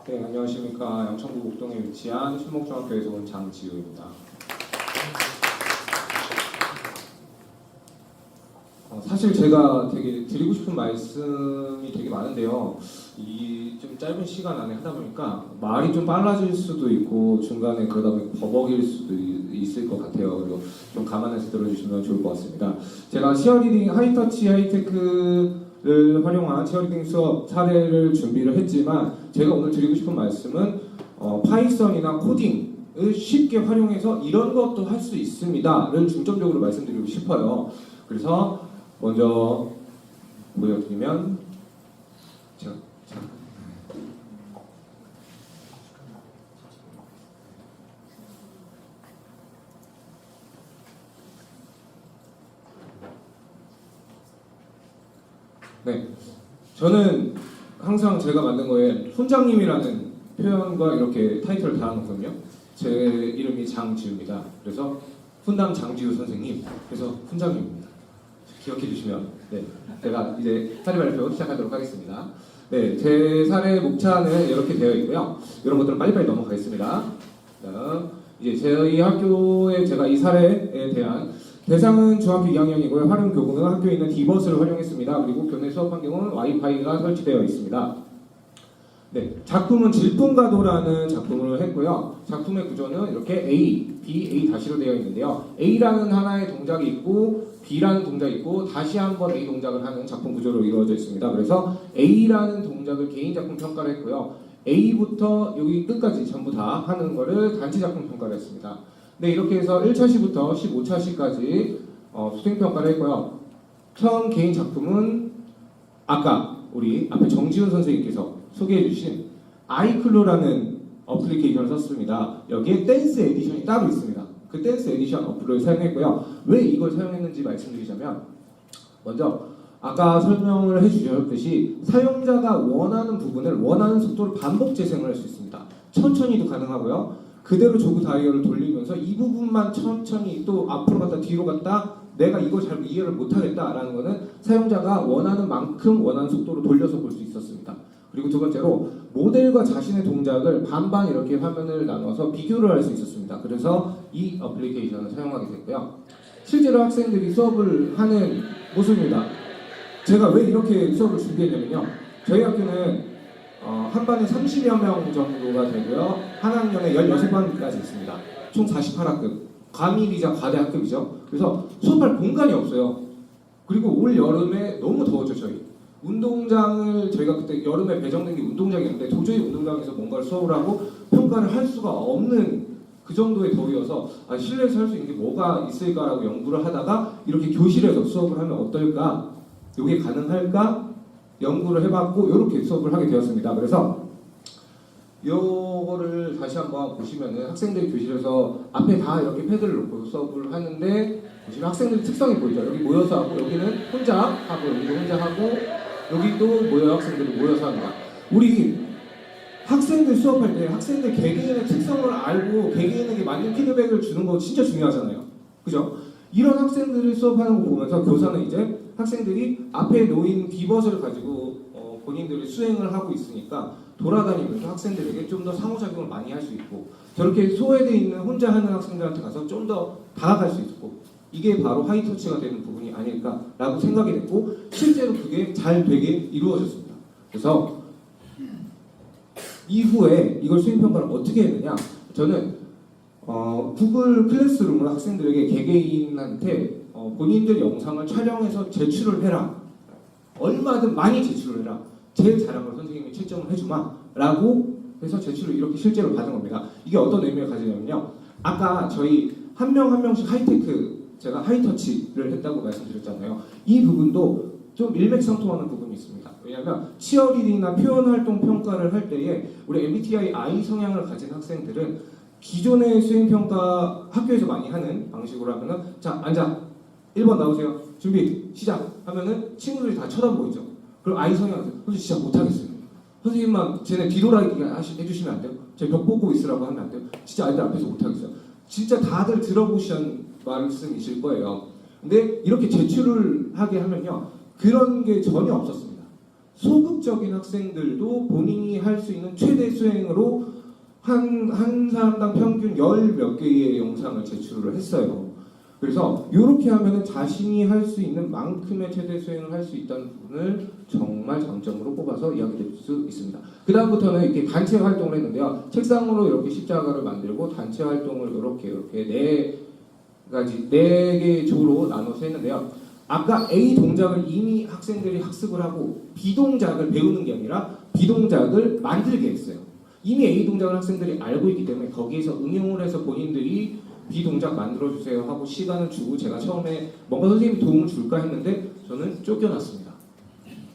네, 안녕하십니까. 양천구 옥동에 위치한 신목중학교에서 온 장지우입니다. 사실 제가 되게 드리고 싶은 말씀이 되게 많은데요. 이 좀 짧은 시간 안에 하다 보니까 말이 좀 빨라질 수도 있고 중간에 그러다 보니 버벅일 수도 있을 것 같아요. 그리고 좀 감안해서 들어주시면 좋을 것 같습니다. 제가 치어리딩 하이터치 하이테크를 활용한 치어리딩 수업 사례를 준비를 했지만 제가 오늘 드리고 싶은 말씀은 파이썬이나 코딩을 쉽게 활용해서 이런 것도 할 수 있습니다를 중점적으로 말씀드리고 싶어요. 그래서 먼저 보여드리면 네, 저는 항상 제가 만든 거에 훈장님이라는 표현과 이렇게 타이틀을 달아놓거든요. 제 이름이 장지우입니다. 그래서 훈남 장지우 선생님, 그래서 훈장님입니다. 기억해 주시면 네, 제가 이제 사례 발표 시작하도록 하겠습니다. 네, 제 사례 목차는 이렇게 되어 있고요. 이런 것들은 빨리빨리 넘어가겠습니다. 이제 저희 학교에 제가 이 사례에 대한 대상은 중학교 2학년이고요. 활용 교구는 학교에 있는 디버스를 활용했습니다. 그리고 교내 수업 환경은 와이파이가 설치되어 있습니다. 네, 작품은 질풍가도라는 작품을 했고요. 작품의 구조는 이렇게 A, B, A-로 되어 있는데요. A라는 하나의 동작이 있고 B라는 동작이 있고 다시 한번 A 동작을 하는 작품 구조로 이루어져 있습니다. 그래서 A라는 동작을 개인 작품 평가를 했고요. A부터 여기 끝까지 전부 다 하는 거를 단체 작품 평가를 했습니다. 네, 이렇게 해서 1차 시부터 15차 시까지 수행 평가를 했고요. 처음 개인 작품은 아까 우리 앞에 정지훈 선생님께서 소개해 주신 아이클로라는 어플리케이션을 썼습니다. 여기에 댄스 에디션이 따로 있습니다. 그 댄스 에디션 어플을 사용했고요. 왜 이걸 사용했는지 말씀드리자면 먼저 아까 설명을 해주셨듯이 사용자가 원하는 부분을 원하는 속도로 반복 재생을 할 수 있습니다. 천천히도 가능하고요. 그대로 조그 다이얼을 돌리면서 이 부분만 천천히 또 앞으로 갔다 뒤로 갔다 내가 이걸 잘 이해를 못하겠다라는 것은 사용자가 원하는 만큼 원하는 속도로 돌려서 볼 수 있었습니다. 그리고 두 번째로 모델과 자신의 동작을 반반 이렇게 화면을 나눠서 비교를 할 수 있었습니다. 그래서 이 어플리케이션을 사용하게 됐고요. 실제로 학생들이 수업을 하는 모습입니다. 제가 왜 이렇게 수업을 준비했냐면요. 저희 학교는 한 반에 30여 명 정도가 되고요. 한 학년에 16반까지 있습니다. 총 48학급. 과밀이자 과대 학급이죠. 그래서 수업할 공간이 없어요. 그리고 올 여름에 너무 더웠죠, 저희. 운동장을 저희가 그때 여름에 배정된 게 운동장이었는데 도저히 운동장에서 뭔가를 수업을 하고 평가를 할 수가 없는 그 정도의 더위여서 실내에서 할 수 있는 게 뭐가 있을까라고 연구를 하다가 이렇게 교실에서 수업을 하면 어떨까? 이게 가능할까? 연구를 해봤고 이렇게 수업을 하게 되었습니다. 그래서 이거를 다시 한번 보시면은 학생들이 교실에서 앞에 다 이렇게 패드를 놓고 수업을 하는데 보시면 학생들 특성이 보이죠. 여기 모여서 하고 여기는 혼자 하고 여기도 혼자 하고 여기도 모여 학생들이 모여서 합니다. 우리 학생들 수업할 때 학생들 개개인의 특성을 알고 개개인에게 맞는 피드백을 주는 거 진짜 중요하잖아요. 그죠? 이런 학생들을 수업하는 거 보면서 교사는 이제 학생들이 앞에 놓인 디버스를 가지고 본인들이 수행을 하고 있으니까 돌아다니면서 학생들에게 좀 더 상호작용을 많이 할 수 있고 저렇게 소외되어 있는 혼자 하는 학생들한테 가서 좀 더 다가갈 수 있고 이게 바로 하이터치가 되는 부분이 아닐까라고 생각이 됐고 실제로 그게 잘 되게 이루어졌습니다. 그래서 이후에 이걸 수행평가를 어떻게 했느냐 저는 구글 클래스룸을 학생들에게 개개인한테 본인들 영상을 촬영해서 제출을 해라. 얼마든 많이 제출을 해라. 제일 잘한 걸 선생님이 채점을 해주마 라고 해서 제출을 이렇게 실제로 받은 겁니다. 이게 어떤 의미를 가지냐면요. 아까 저희 한 명 한 명씩 하이테크 제가 하이터치를 했다고 말씀드렸잖아요. 이 부분도 좀 일맥상통하는 부분이 있습니다. 왜냐하면 치어리딩이나 표현활동 평가를 할 때에 우리 MBTI I 성향을 가진 학생들은 기존의 수행평가 학교에서 많이 하는 방식으로 하면은 자 앉아 1번 나오세요 준비 시작 하면은 친구들이 다 쳐다보고 있죠. 그럼 I 성향은 선생님 진짜 못하겠어요. 선생님만 쟤네 뒤돌아가게 해주시면 안 돼요? 제 벽 보고 있으라고 하면 안 돼요? 진짜 아이들 앞에서 못하겠어요. 진짜 다들 들어보신 말씀이실 거예요. 근데 이렇게 제출을 하게 하면요. 그런 게 전혀 없었습니다. 소극적인 학생들도 본인이 할 수 있는 최대 수행으로 한 사람당 평균 10 몇 개의 영상을 제출을 했어요. 그래서 이렇게 하면은 자신이 할 수 있는 만큼의 최대 수행을 할 수 있다는 부분을 정말 장점으로 뽑아서 이야기드릴 수 있습니다. 그 다음부터는 이렇게 단체 활동을 했는데요. 책상으로 이렇게 십자가를 만들고 단체 활동을 이렇게 네 개 조로 나눠서 했는데요. 아까 A 동작을 이미 학생들이 학습을 하고 B 동작을 배우는 게 아니라 B 동작을 만들게 했어요. 이미 A 동작을 학생들이 알고 있기 때문에 거기에서 응용을 해서 본인들이 B 동작 만들어주세요 하고 시간을 주고 제가 처음에 뭔가 선생님이 도움을 줄까 했는데 저는 쫓겨났습니다.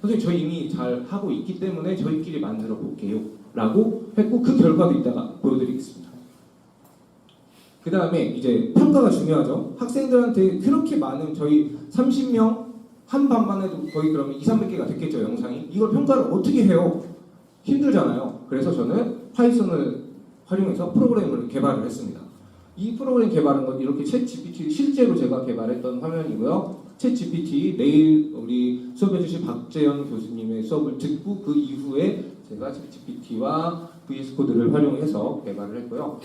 선생님 저희 이미 잘 하고 있기 때문에 저희끼리 만들어 볼게요 라고 했고 그 결과도 이따가 보여드리겠습니다. 그 다음에 이제 평가가 중요하죠. 학생들한테 그렇게 많은 저희 30명 한 반만 해도 거의 그러면 200~300개가 됐겠죠 영상이. 이걸 평가를 어떻게 해요? 힘들잖아요. 그래서 저는 파이썬을 활용해서 프로그램을 개발을 했습니다. 이 프로그램 개발한 건 이렇게 챗 GPT 실제로 제가 개발했던 화면이고요. 챗 GPT 내일 우리 수업해주실 박재현 교수님의 수업을 듣고 그 이후에 제가 챗 GPT와 VS 코드를 활용해서 개발을 했고요.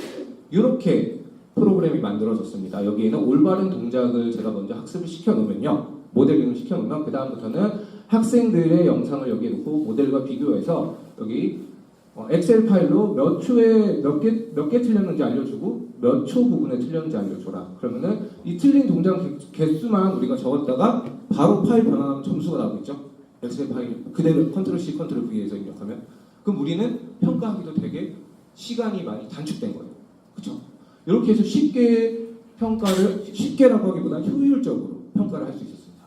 이렇게 프로그램이 만들어졌습니다. 여기에는 올바른 동작을 제가 먼저 학습을 시켜놓으면요. 모델링을 시켜놓으면 그 다음부터는 학생들의 영상을 여기에 놓고 모델과 비교해서 여기 엑셀 파일로 몇 초에 몇 개 틀렸는지 알려주고 몇 초 부분에 틀렸는지 알려줘라. 그러면은 이 틀린 동작 개수만 우리가 적었다가 바로 파일 변환하면 점수가 나오겠죠. 엑셀 파일 그대로 컨트롤 C 컨트롤 V에서 입력하면 그럼 우리는 평가하기도 되게 시간이 많이 단축된 거예요. 그렇죠? 이렇게 해서 쉽게라고 하기보다 효율적으로 평가를 할 수 있었습니다.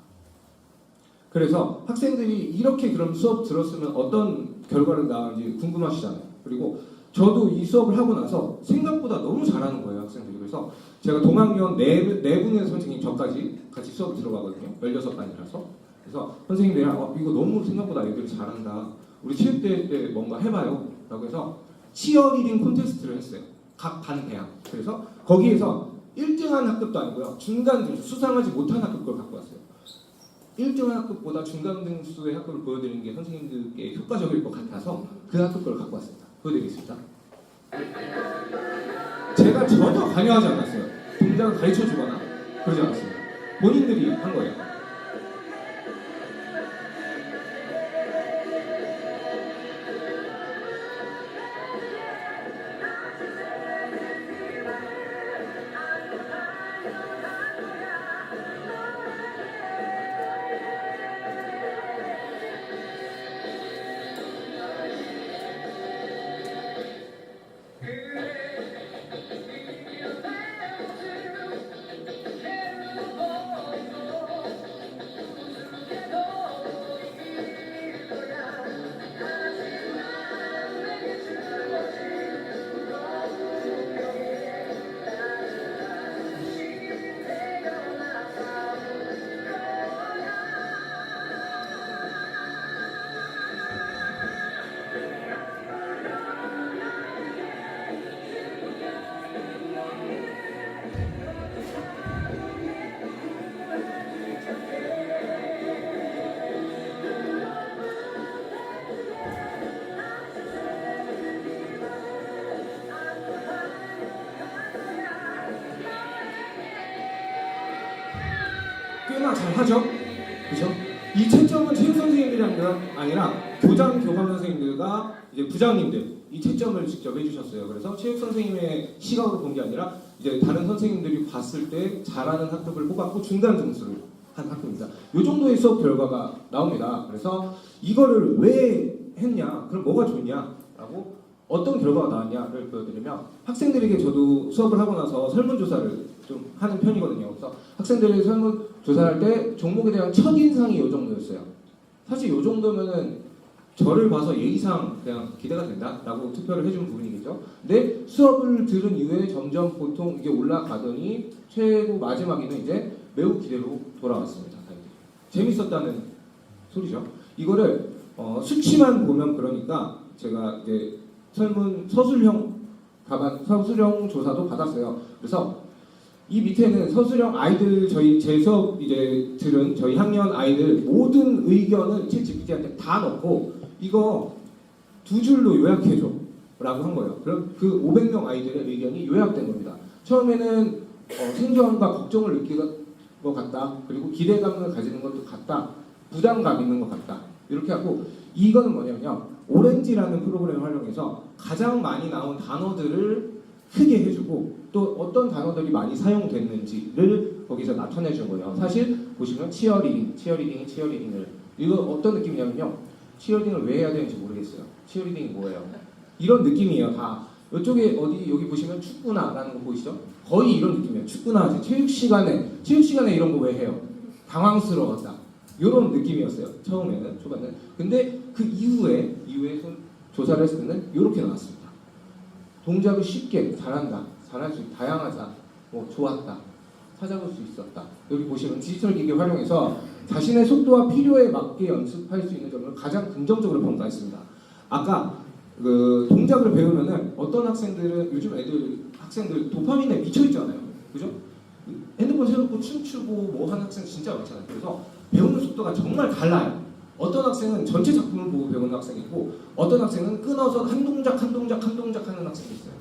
그래서 학생들이 이렇게 그럼 수업 들었으면 어떤 결과를 나왔는지 궁금하시잖아요. 그리고 저도 이 수업을 하고 나서 생각보다 너무 잘하는 거예요, 학생들이. 그래서 제가 동학년 네 분의 선생님 저까지 같이 수업 들어가거든요. 16반이라서. 그래서 선생님들이랑 이거 너무 생각보다 애들이 잘한다. 우리 체육대회 때 뭔가 해봐요. 라고 해서 치어리딩 콘테스트를 했어요. 각 반 대학. 그래서 거기에서 1등한 학급도 아니고요. 중간 등수, 수상하지 못한 학급을 갖고 왔어요. 1등한 학급보다 중간 등수의 학급을 보여드리는 게 선생님들께 효과적일 것 같아서 그 학급을 갖고 왔습니다. 보여드리겠습니다. 제가 전혀 관여하지 않았어요. 동작을 가르쳐주거나 그러지 않았습니다. 본인들이 한 거예요. 꽤나 잘하죠? 그죠? 이 채점은 체육 선생님들이 아니라 교장, 교감 선생님들과 이제 부장님들 이 채점을 직접 해주셨어요. 그래서 체육 선생님의 시각으로 본 게 아니라 이제 다른 선생님들이 봤을 때 잘하는 학급을 뽑았고 중간 등수를 한 학급입니다. 이 정도의 수업 결과가 나옵니다. 그래서 이거를 왜 했냐? 그럼 뭐가 좋냐라고 어떤 결과가 나왔냐를 보여드리면 학생들에게 저도 수업을 하고 나서 설문조사를 좀 하는 편이거든요. 그래서 학생들이 설문조사할 때 종목에 대한 첫인상이 이 정도였어요. 사실 이 정도면은 저를 봐서 예의상 그냥 기대가 된다라고 투표를 해준 부분이겠죠. 근데 수업을 들은 이후에 점점 보통 이게 올라가더니 최고 마지막에는 이제 매우 기대로 돌아왔습니다. 재밌었다는 소리죠. 이거를 수치만 보면 그러니까 제가 이제 서술형 조사도 받았어요. 그래서 이 밑에는 서술형 아이들 저희 제 수업 이제 들은 저희 학년 아이들 모든 의견을 챗 GPT한테 다 넣고 이거 2줄로 요약해줘 라고 한 거예요. 그럼 그 500명 아이들의 의견이 요약된 겁니다. 처음에는 생존과 걱정을 느끼는 것 같다. 그리고 기대감을 가지는 것도 같다. 부담감 있는 것 같다. 이렇게 하고 이거는 뭐냐면요. 오렌지라는 프로그램을 활용해서 가장 많이 나온 단어들을 크게 해주고 또 어떤 단어들이 많이 사용됐는지를 거기서 나타내 준 거예요. 사실 보시면 치어리딩을 이거 어떤 느낌이냐면요. 치어리딩을 왜 해야 되는지 모르겠어요. 치어리딩이 뭐예요? 이런 느낌이에요. 다 이쪽에 어디 여기 보시면 축구나라는 거 보이시죠? 거의 이런 느낌이에요. 축구나 체육 시간에 이런 거 왜 해요? 당황스러웠다. 이런 느낌이었어요. 처음에는 초반에는. 근데 그 이후에 조사를 했을 때는 이렇게 나왔습니다. 동작을 쉽게 잘한다, 잘할 수 있다, 다양하다, 뭐 좋았다, 찾아볼 수 있었다. 여기 보시면 디지털 기기 활용해서 자신의 속도와 필요에 맞게 연습할 수 있는 점을 가장 긍정적으로 평가했습니다. 아까 그 동작을 배우면은 어떤 학생들은 요즘 학생들 도파민에 미쳐 있잖아요, 그죠? 핸드폰 세우고 춤추고 뭐 하는 학생 진짜 많잖아요. 그래서 배우는 속도가 정말 달라요. 어떤 학생은 전체 작품을 보고 배우는 학생이 있고 어떤 학생은 끊어서 한 동작 하는 학생이 있어요.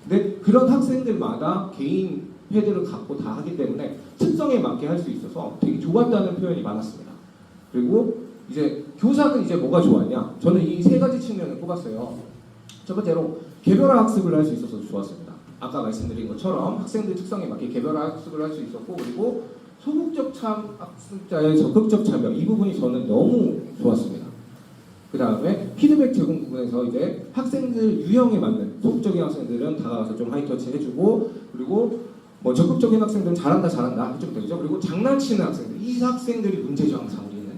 근데 그런 학생들마다 개인 패드를 갖고 다 하기 때문에 특성에 맞게 할 수 있어서 되게 좋았다는 표현이 많았습니다. 그리고 이제 교사는 이제 뭐가 좋았냐? 저는 이 세 가지 측면을 꼽았어요. 첫 번째로 개별화 학습을 할 수 있어서 좋았습니다. 아까 말씀드린 것처럼 학생들 특성에 맞게 개별화 학습을 할 수 있었고 그리고 소극적 학습자의 적극적 참여 이 부분이 저는 너무 좋았습니다. 그 다음에 피드백 제공 부분에서 이제 학생들 유형에 맞는 소극적인 학생들은 다가가서 좀 하이터치 해주고 그리고 뭐 적극적인 학생들은 잘한다 해주면 되죠. 그리고 장난치는 학생들 이 학생들이 문제죠 항상 우리는.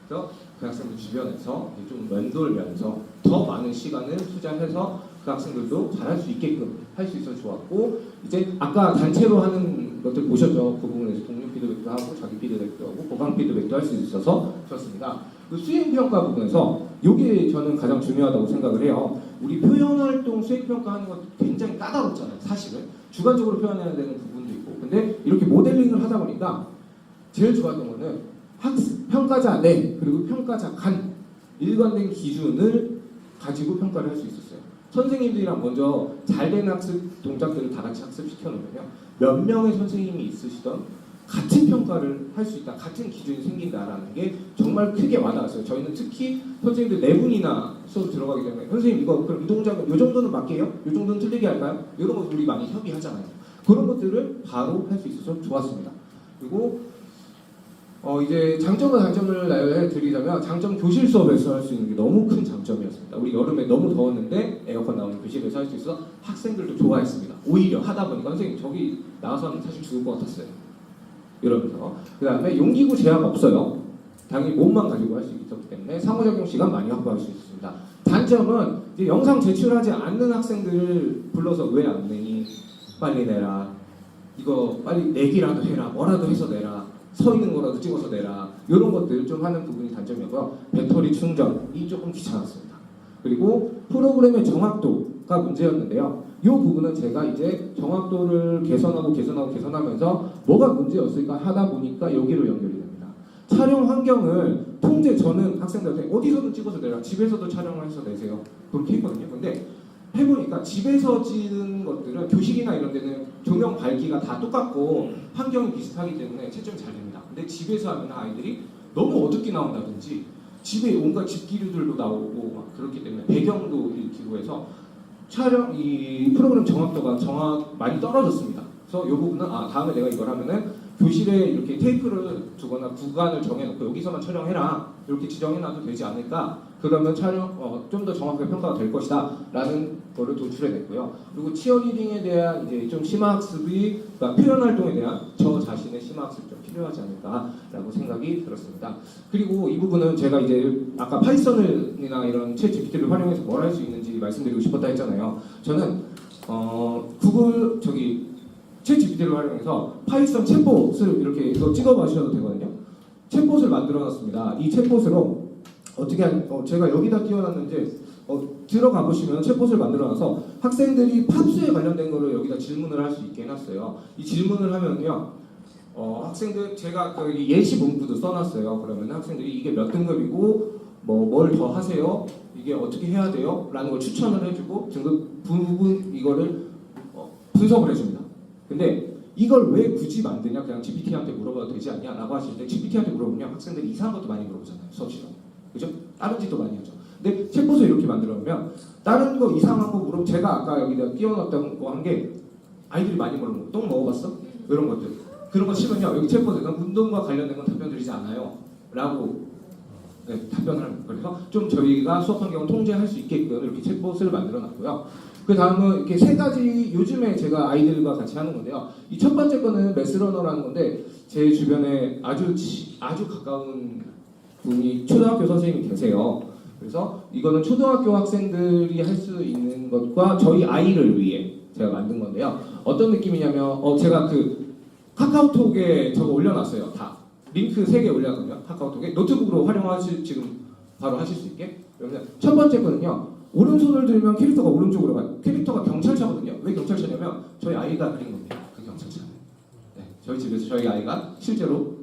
그래서 그 학생들 주변에서 좀 맴돌면서 더 많은 시간을 투자해서 그 학생들도 잘할 수 있게끔 할 수 있어서 좋았고 이제 아까 단체로 하는 것들 보셨죠? 그 부분에서 동료 피드백도 하고 자기 피드백도 하고 보강 피드백도 할 수 있어서 좋았습니다. 그 수행평가 부분에서 이게 저는 가장 중요하다고 생각을 해요. 우리 표현활동 수행평가하는 것도 굉장히 까다롭잖아요. 사실은 주관적으로 표현해야 되는 부분도 있고 근데 이렇게 모델링을 하다 보니까 제일 좋았던 거는 평가자 내 그리고 평가자 간 일관된 기준을 가지고 평가를 할 수 있었어요. 선생님들이랑 먼저 잘 된 학습 동작들을 다 같이 학습시켜 놓으면요. 몇 명의 선생님이 있으시던 같은 평가를 할 수 있다. 같은 기준이 생긴다라는 게 정말 크게 와닿았어요. 저희는 특히 선생님들 4분이나 수업 들어가기 때문에 선생님 이거 그럼 이 동작은 이 정도는 맞게요? 이 정도는 틀리게 할까요? 이런 것들 우리 많이 협의하잖아요. 그런 것들을 바로 할 수 있어서 좋았습니다. 그리고 이제 장점과 단점을 나열해드리자면 장점 교실 수업에서 할 수 있는 게 너무 큰 장점이었습니다. 우리 여름에 너무 더웠는데 에어컨 나오는 교실에서 할 수 있어서 학생들도 좋아했습니다. 오히려 하다 보니까 선생님 저기 나가서는 사실 죽을 것 같았어요. 이러면서 그 다음에 용기구 제약 없어요. 당연히 몸만 가지고 할 수 있었기 때문에 상호작용 시간 많이 확보할 수 있습니다. 단점은 이제 영상 제출하지 않는 학생들을 불러서 왜 안 내니? 빨리 내라. 이거 빨리 내기라도 해라. 뭐라도 해서 내라. 서 있는 거라도 찍어서 내라. 이런 것들 좀 하는 부분이 단점이고요. 배터리 충전이 조금 귀찮았습니다. 그리고 프로그램의 정확도가 문제였는데요. 이 부분은 제가 이제 정확도를 개선하면서 뭐가 문제였을까 하다 보니까 여기로 연결이 됩니다. 촬영 환경을 저는 학생들한테 어디서든 찍어서 내라. 집에서도 촬영을 해서 내세요. 그렇게 했거든요. 근데 해보니까 집에서 찍은 것들은 교실이나 이런 데는 조명 밝기가 다 똑같고 환경이 비슷하기 때문에 채점이 잘 됩니다. 근데 집에서 하면 아이들이 너무 어둡게 나온다든지 집에 온갖 집기류들도 나오고 막 그렇기 때문에 배경도 일으키고 해서 이 프로그램 정확도가 많이 떨어졌습니다. 그래서 이 부분은 다음에 내가 이걸 하면은 교실에 이렇게 테이프를 두거나 구간을 정해놓고 여기서만 촬영해라 이렇게 지정해놔도 되지 않을까. 그러면 좀 더 정확하게 평가가 될 것이다 라는 거를 도출해냈고요. 그리고 치어리딩에 대한 이제 좀 심화학습이 그러니까 표현활동에 대한 저 자신의 심화학습이 좀 필요하지 않을까라고 생각이 들었습니다. 그리고 이 부분은 제가 이제 아까 파이썬이나 이런 챗 GPT를 활용해서 뭘 할 수 있는지 말씀드리고 싶었다 했잖아요. 저는 구글 챗 GPT를 활용해서 파이썬 챗봇을 이렇게 이거 찍어봐주셔도 되거든요. 챗봇을 만들어놨습니다. 이 챗봇으로 어떻게 제가 여기다 띄워놨는지 들어가 보시면 챗봇을 만들어놔서 학생들이 팝스에 관련된 거를 여기다 질문을 할 수 있게 해놨어요. 이 질문을 하면요, 학생들 제가 여기 예시 문구도 써놨어요. 그러면 학생들이 이게 몇 등급이고 뭘 더 하세요? 이게 어떻게 해야 돼요? 라는 걸 추천을 해주고 등급 부분 이거를 분석을 해줍니다. 근데 이걸 왜 굳이 만드냐? 그냥 GPT한테 물어봐도 되지 않냐? 라고 하실 때 GPT한테 물어보면 학생들이 이상한 것도 많이 물어보잖아요. 수업 시간에. 그죠? 다른 짓도 많이 하죠. 근데 챗봇을 이렇게 만들어놓으면 다른 거 이상한 거 물어보면 제가 아까 여기다 띄워놨던 거 한 게 아이들이 많이 물어보는 거. 똥 먹어봤어? 이런 것들. 그런 거 치면요. 여기 챗봇에는 운동과 관련된 건 답변 드리지 않아요. 라고 답변을 합니다. 그래서 좀 저희가 수업 환경을 통제할 수 있게끔 이렇게 챗봇을 만들어놨고요. 그 다음은 이렇게 세 가지 요즘에 제가 아이들과 같이 하는 건데요. 이 첫 번째 거는 매스러너라는 건데 제 주변에 아주 가까운 분이 초등학교 선생님이 계세요. 그래서 이거는 초등학교 학생들이 할 수 있는 것과 저희 아이를 위해 제가 만든 건데요. 어떤 느낌이냐면 제가 그 카카오톡에 저거 올려놨어요. 다 링크 3개 올려놨거든요. 카카오톡에 노트북으로 활용하실 지금 바로 하실 수 있게. 그러면 첫 번째 거는요. 오른손을 들면 캐릭터가 오른쪽으로 가요. 캐릭터가 경찰차거든요. 왜 경찰차냐면 저희 아이가 그린 겁니다. 그 경찰차는. 네, 저희 집에서 저희 아이가 실제로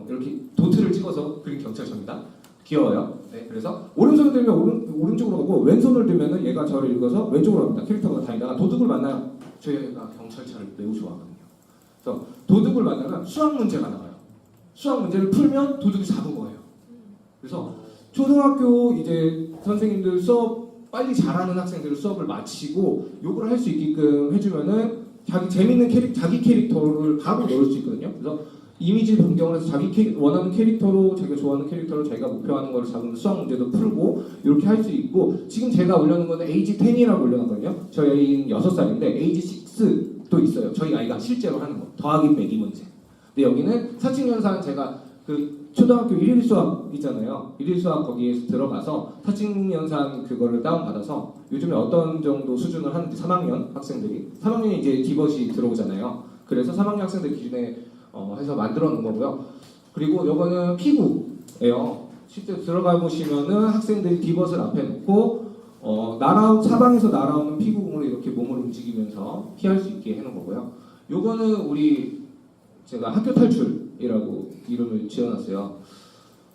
이렇게 도트를 찍어서 그린 경찰차입니다. 귀여워요. 네, 그래서 오른손을 들면 오른쪽으로 가고 왼손을 들면 얘가 저를 읽어서 왼쪽으로 갑니다. 캐릭터가 다니다가 도둑을 만나요. 저희 아이가 경찰차를 매우 좋아하거든요. 그래서 도둑을 만나면 수학 문제가 나와요. 수학 문제를 풀면 도둑이 잡은 거예요. 그래서 초등학교 이제 선생님들 수업 빨리 잘하는 학생들 수업을 마치고 요걸 할 수 있게끔 해주면은 재밌는 자기 캐릭터를 바로 넣을 수 있거든요. 그래서 이미지 변경을 해서 원하는 캐릭터로 자기가 좋아하는 캐릭터로 자기가 목표하는 걸 잡으면 수학 문제도 풀고 이렇게 할 수 있고 지금 제가 올려놓은 거는 에이지 10이라고 올려놨거든요. 저희 아이는 6살인데 에이지 6도 있어요. 저희 아이가 실제로 하는 거 더하기 빼기 문제. 근데 여기는 사칙연산 제가 그 초등학교 1일 수학 있잖아요. 1일 수학 거기에 들어가서 사칙연산 그거를 다운받아서 요즘에 어떤 정도 수준을 하는지 3학년 학생들이 3학년에 이제 디벗이 들어오잖아요. 그래서 3학년 학생들 기준에 해서 만들어 놓은 거고요. 그리고 요거는 피구예요. 실제 들어가 보시면은 학생들이 디벗을 앞에 놓고 사방에서 날아오는 피구공을 이렇게 몸을 움직이면서 피할 수 있게 해놓은 거고요. 요거는 제가 학교 탈출이라고 이름을 지어놨어요.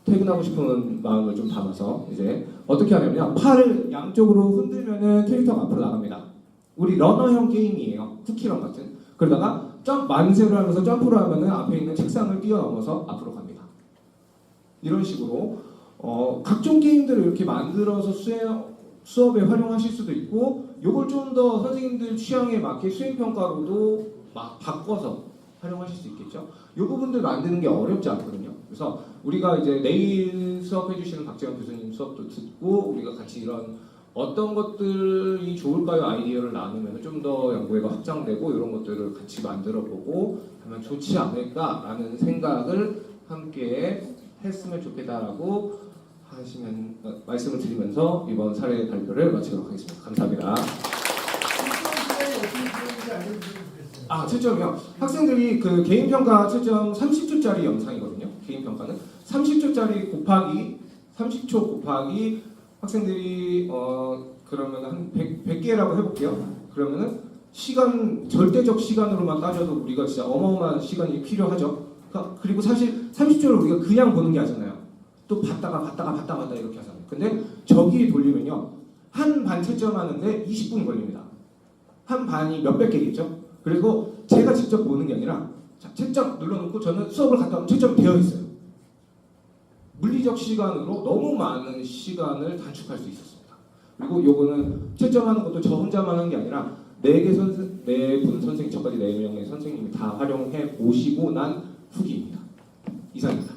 퇴근하고 싶은 마음을 좀 담아서 이제 어떻게 하냐면 팔을 양쪽으로 흔들면은 캐릭터가 앞으로 나갑니다. 우리 러너형 게임이에요. 쿠키런 같은. 그러다가 만세를 하면서 점프를 하면은 앞에 있는 책상을 뛰어넘어서 앞으로 갑니다. 이런 식으로 각종 게임들을 이렇게 만들어서 수업에 활용하실 수도 있고 요걸 좀 더 선생님들 취향에 맞게 수행평가로도 바꿔서 활용하실 수 있겠죠. 이 부분들 만드는 게 어렵지 않거든요. 그래서 우리가 이제 내일 수업해주시는 박재원 교수님 수업도 듣고 우리가 같이 이런 어떤 것들이 좋을까요? 아이디어를 나누면 좀 더 연구회가 확장되고 이런 것들을 같이 만들어보고 하면 좋지 않을까라는 생각을 함께 했으면 좋겠다라고 말씀을 드리면서 이번 사례 발표를 마치도록 하겠습니다. 감사합니다. 채점이요. 학생들이 그 개인평가 채점 30초짜리 영상이거든요. 개인평가는 30초짜리 곱하기 30초 곱하기 학생들이 그러면 한 100개라고 해볼게요. 그러면은 절대적 시간으로만 따져도 우리가 진짜 어마어마한 시간이 필요하죠. 그리고 사실 30초를 우리가 그냥 보는 게 아니잖아요. 또 봤다가 이렇게 하잖아요. 근데 저기 돌리면요. 한 반 채점하는데 20분 걸립니다. 한 반이 몇백 개겠죠? 그리고 제가 직접 보는 게 아니라 채점 눌러놓고 저는 수업을 갔다 오면 채점이 되어 있어요. 물리적 시간으로 너무 많은 시간을 단축할 수 있었습니다. 그리고 요거는 채점하는 것도 저 혼자만 한 게 아니라 4분 선생님, 저까지 4명의 선생님이 다 활용해 보시고 난 후기입니다. 이상입니다.